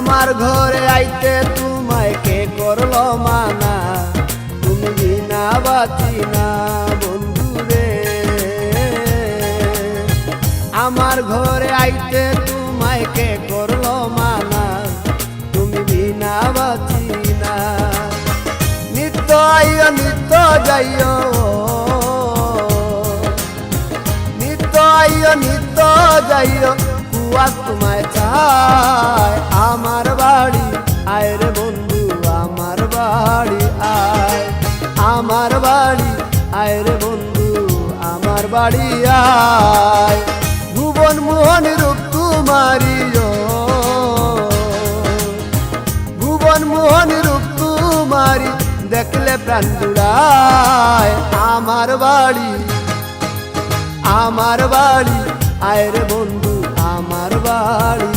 আমার ঘরে আইতে তোমায় কে করলো মানা, তুমি বিনা বাঁচি না বন্ধু রে। আমার ঘরে আইতে তোমায় কে করলো মানা, তুমি বিনা বাঁচি না। নিত্য আইও নিত্য যাইও, নিত্য আইও নিত্য যাইও, কুয়া তোমায় চায় আমার বাড়ি আয় রে বন্ধু, আমার বাড়ি আয়, আমার বাড়ি আয় রে বন্ধু, আমার বাড়ি আয়। ভুবন মোহন রূপ তোমারিও, ভুবন মোহন রূপ তোমারি দেখলে প্রাণ জুড়ায়। আমার বাড়ি, আমার বাড়ি আয় রে বন্ধু, আমার বাড়ি।